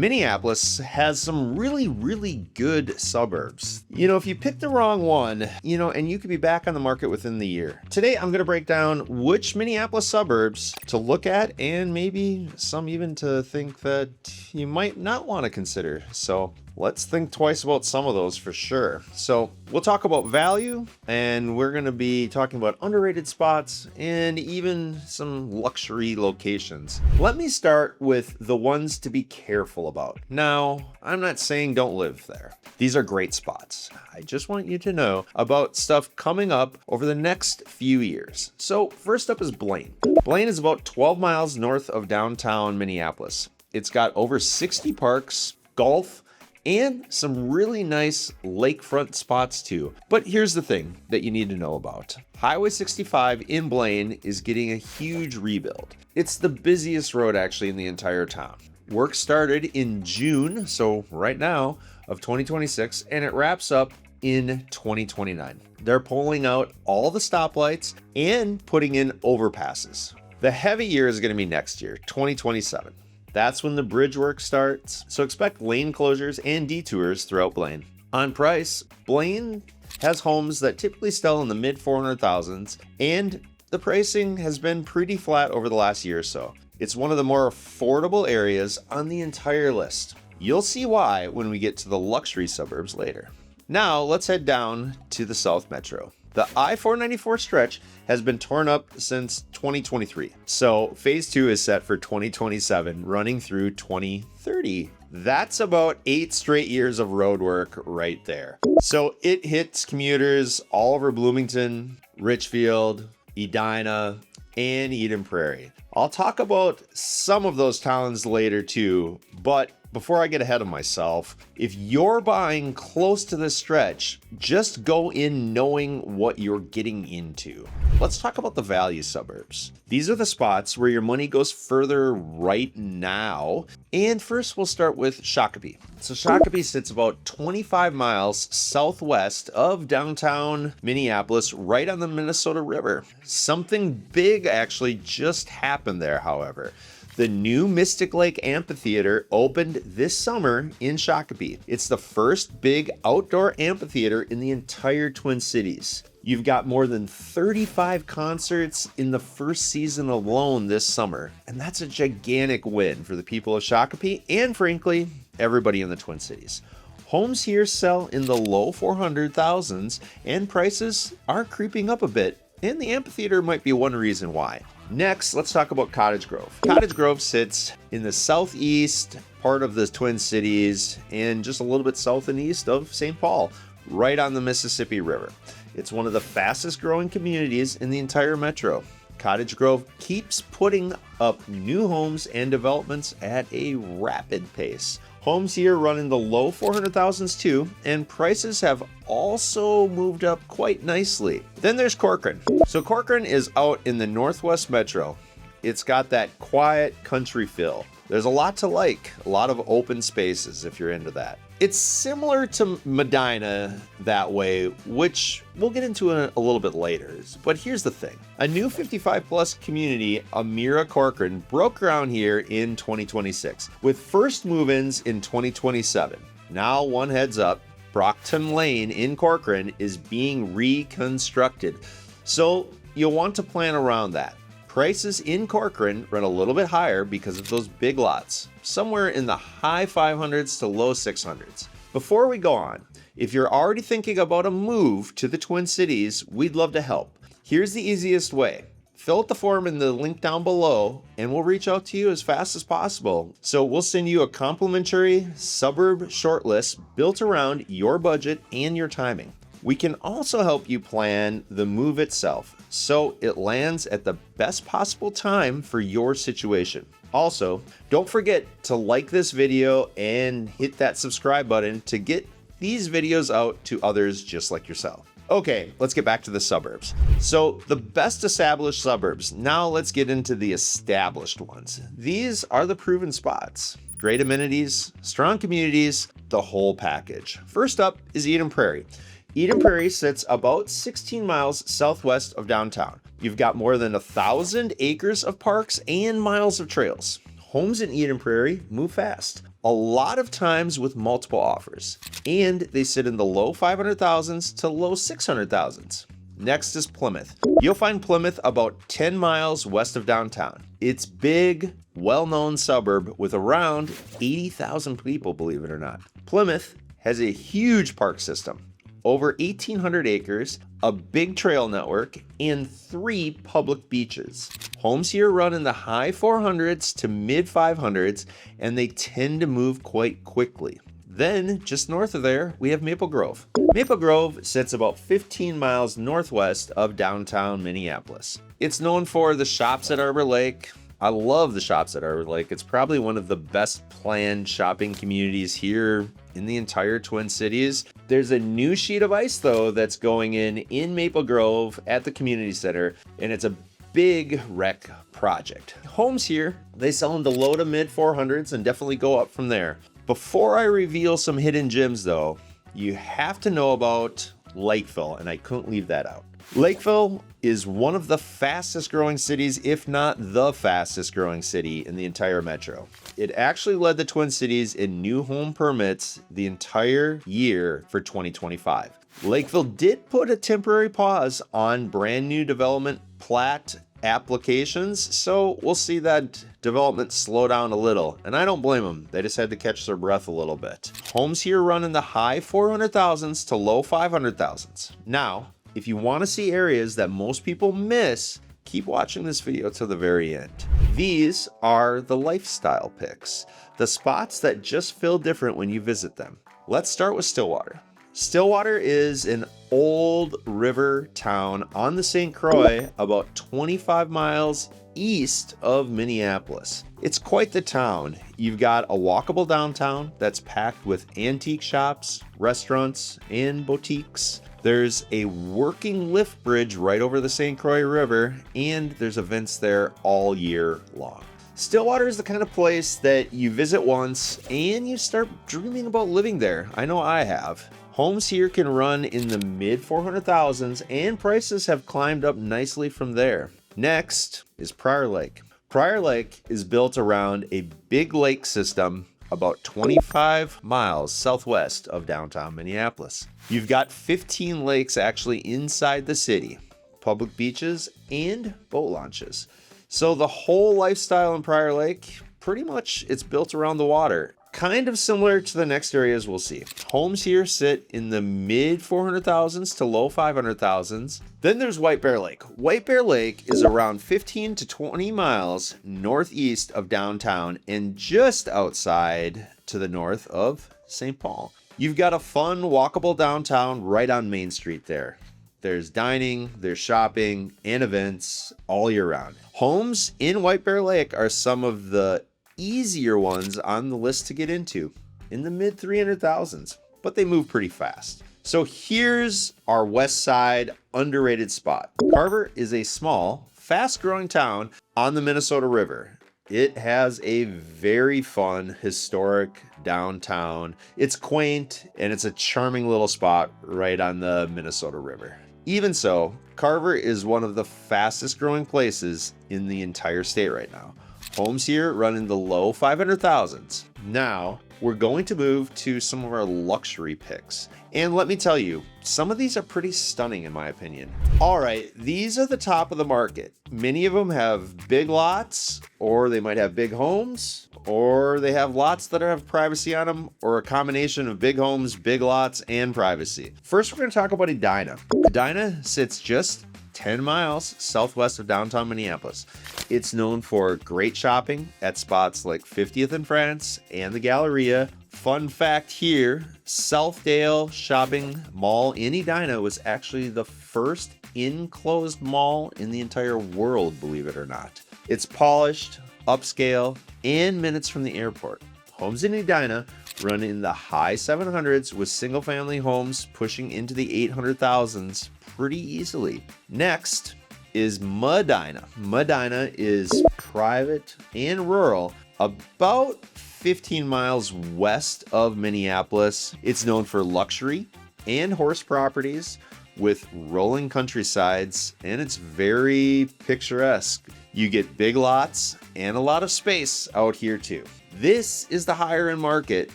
Minneapolis has some really good suburbs. You know, if you pick the wrong one, and you could be back on the market within the year. Today, I'm going to break down which Minneapolis suburbs to look at and maybe some even to think that you might not want to consider. So let's think twice about some of those for sure. So we'll talk about value, and we're going to be talking about underrated spots and even some luxury locations. Let me start with the ones to be careful about. Now, I'm not saying don't live there. These are great spots. I just want you to know about stuff coming up over the next few years. So first up is Blaine. Blaine is about 12 miles north of downtown Minneapolis. It's got over 60 parks, golf, and some really nice lakefront spots too. But here's the thing that you need to know about. Highway 65 in Blaine is getting a huge rebuild. It's the busiest road actually in the entire town. Work started in June, so right now, of 2026, and it wraps up in 2029. They're pulling out all the stoplights and putting in overpasses. The heavy year is going to be next year, 2027. That's when the bridge work starts, so expect lane closures and detours throughout Blaine. On price, Blaine has homes that typically sell in the mid 400,000s, and the pricing has been pretty flat over the last year or so. It's one of the more affordable areas on the entire list. You'll see why when we get to the luxury suburbs later. Now let's head down to the South Metro. The I-494 stretch has been torn up since 2023. So phase 2 is set for 2027, running through 2030. That's about 8 straight years of road work right there. So it hits commuters all over Bloomington, Richfield, Edina, and Eden Prairie. I'll talk about some of those towns later too, but before I get ahead of myself, if you're buying close to this stretch, just go in knowing what you're getting into. Let's talk about the value suburbs. These are the spots where your money goes further right now. And first we'll start with Shakopee. So Shakopee sits about 25 miles southwest of downtown Minneapolis, right on the Minnesota River. Something big actually just happened there, however. The new Mystic Lake Amphitheater opened this summer in Shakopee. It's the first big outdoor amphitheater in the entire Twin Cities. You've got more than 35 concerts in the first season alone this summer, and that's a gigantic win for the people of Shakopee and, frankly, everybody in the Twin Cities. Homes here sell in the low 400,000s, and prices are creeping up a bit, and the amphitheater might be one reason why. Next, let's talk about Cottage Grove. Cottage Grove sits in the southeast part of the Twin Cities and just a little bit south and east of St. Paul, right on the Mississippi River. It's one of the fastest growing communities in the entire metro. Cottage Grove keeps putting up new homes and developments at a rapid pace. Homes here run in the low 400,000s too, and prices have also moved up quite nicely. Then there's Corcoran. So Corcoran is out in the northwest metro. It's got that quiet country feel. There's a lot to like, a lot of open spaces if you're into that. It's similar to Medina that way, which we'll get into a little bit later. But here's the thing. A new 55 plus community, Amira Corcoran, broke ground here in 2026 with first move-ins in 2027. Now one heads up, Brockton Lane in Corcoran is being reconstructed. So you'll want to plan around that. Prices in Corcoran run a little bit higher because of those big lots, somewhere in the high 500s to low 600s. Before we go on, if you're already thinking about a move to the Twin Cities, we'd love to help. Here's the easiest way. Fill out the form in the link down below and we'll reach out to you as fast as possible. So we'll send you a complimentary suburb shortlist built around your budget and your timing. We can also help you plan the move itself so it lands at the best possible time for your situation. Also, don't forget to like this video and hit that subscribe button to get these videos out to others just like yourself. Okay, let's get back to the suburbs. So the best established suburbs. Now let's get into the established ones. These are the proven spots. Great amenities, strong communities, the whole package. First up is Eden Prairie. Eden Prairie sits about 16 miles southwest of downtown. You've got more than 1,000 acres of parks and miles of trails. Homes in Eden Prairie move fast. a lot of times with multiple offers, and they sit in the low 500,000s to low 600,000s. Next is Plymouth. You'll find Plymouth about 10 miles west of downtown. It's big, well-known suburb with around 80,000 people, believe it or not. Plymouth has a huge park system, over 1,800 acres, a big trail network, and 3 public beaches. Homes here run in the high 400s to mid 500s, and they tend to move quite quickly. Then, just north of there, we have Maple Grove. Maple Grove sits about 15 miles northwest of downtown Minneapolis. It's known for the shops at Arbor Lake. I love the shops at Arbor Lake. It's probably one of the best planned shopping communities here in the entire Twin Cities. There's a new sheet of ice, though, that's going in Maple Grove at the community center, and it's a big rec project. Homes here, they sell in the low to mid 400s and definitely go up from there. Before I reveal some hidden gems, though, you have to know about Lakeville, and I couldn't leave that out. Lakeville is one of the fastest growing cities, if not the fastest growing city in the entire metro. It actually led the Twin Cities in new home permits the entire year for 2025. Lakeville did put a temporary pause on brand new development plat applications, so we'll see that development slow down a little, and I don't blame them. They just had to catch their breath a little bit. Homes here run in the high 400,000s to low 500,000s. Now, if you want to see areas that most people miss, keep watching this video to the very end. These are the lifestyle picks, the spots that just feel different when you visit them. Let's start with Stillwater. Stillwater is an old river town on the St. Croix, about 25 miles east of Minneapolis. It's quite the town. You've got a walkable downtown that's packed with antique shops, restaurants, and boutiques. There's a working lift bridge right over the St. Croix River, and there's events there all year long. Stillwater is the kind of place that you visit once and you start dreaming about living there. I know I have. Homes here can run in the mid 400,000s, and prices have climbed up nicely from there. Next is Prairie Lake. Prairie Lake is built around a big lake system about 25 miles southwest of downtown Minneapolis. You've got 15 lakes actually inside the city, public beaches, and boat launches. So the whole lifestyle in Prairie Lake, pretty much it's built around the water. Kind of similar to the next areas we'll see. Homes here sit in the mid 400,000s to low 500,000s. Then there's White Bear Lake. White Bear Lake is around 15 to 20 miles northeast of downtown and just outside to the north of St. Paul. You've got a fun, walkable downtown right on Main Street there. There's dining, there's shopping, and events all year round. Homes in White Bear Lake are some of the easier ones on the list to get into, in the mid 300,000s, but they move pretty fast. So here's our west side underrated spot. Carver is a small, fast-growing town on the Minnesota River. It has a very fun, historic downtown. It's quaint, and it's a charming little spot right on the Minnesota River. Even so, Carver is one of the fastest growing places in the entire state right now. Homes here run in the low 500,000s. Now, we're going to move to some of our luxury picks. And let me tell you, some of these are pretty stunning in my opinion. All right, these are the top of the market. Many of them have big lots, or they might have big homes, or they have lots that have privacy on them, or a combination of big homes, big lots, and privacy. First, we're going to talk about Edina. Edina sits just 10 miles southwest of downtown Minneapolis. It's known for great shopping at spots like 50th and France and the Galleria. Fun fact here, Southdale Shopping Mall in Edina was actually the first enclosed mall in the entire world, believe it or not. It's polished, upscale, and minutes from the airport. Homes in Edina run in the high 700s with single family homes pushing into the 800,000s pretty easily. Next is Medina. Medina is private and rural, about 15 miles west of Minneapolis. It's known for luxury and horse properties with rolling countrysides, and it's very picturesque. You get big lots and a lot of space out here too. This is the higher end market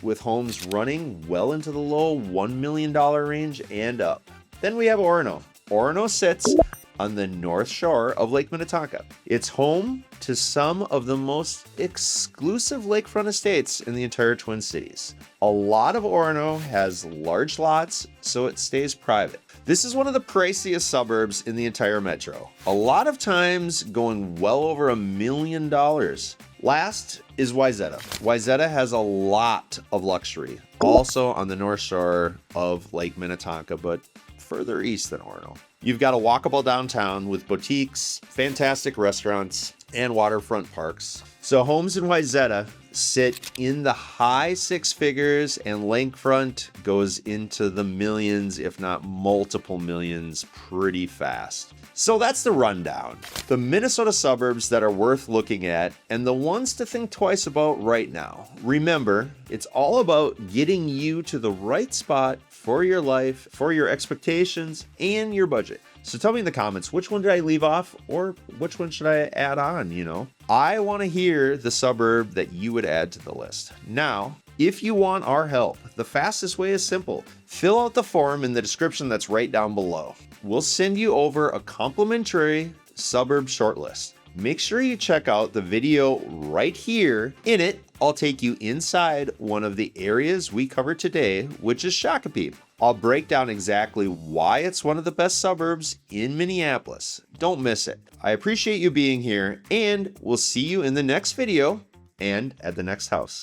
with homes running well into the low $1 million range and up. Then we have Orono. Orono sits on the north shore of Lake Minnetonka. It's home to some of the most exclusive lakefront estates in the entire Twin Cities. A lot of Orono has large lots, so it stays private. This is one of the priciest suburbs in the entire metro. A lot of times going well over $1 million. Last is Wayzata. Wayzata has a lot of luxury, also on the north shore of Lake Minnetonka, but further east than Orono. You've got a walkable downtown with boutiques, fantastic restaurants, and waterfront parks. So homes in Wayzata sit in the high six figures, and lakefront goes into the millions, if not multiple millions, pretty fast. So that's the rundown. The Minnesota suburbs that are worth looking at and the ones to think twice about right now. Remember, it's all about getting you to the right spot for your life, for your expectations, and your budget. So tell me in the comments, which one did I leave off or which one should I add on, I want to hear the suburb that you would add to the list. Now, if you want our help, the fastest way is simple. Fill out the form in the description that's right down below. We'll send you over a complimentary suburb shortlist. Make sure you check out the video right here. In it, I'll take you inside one of the areas we covered today, which is Shakopee. I'll break down exactly why it's one of the best suburbs in Minneapolis. Don't miss it. I appreciate you being here, and we'll see you in the next video and at the next house.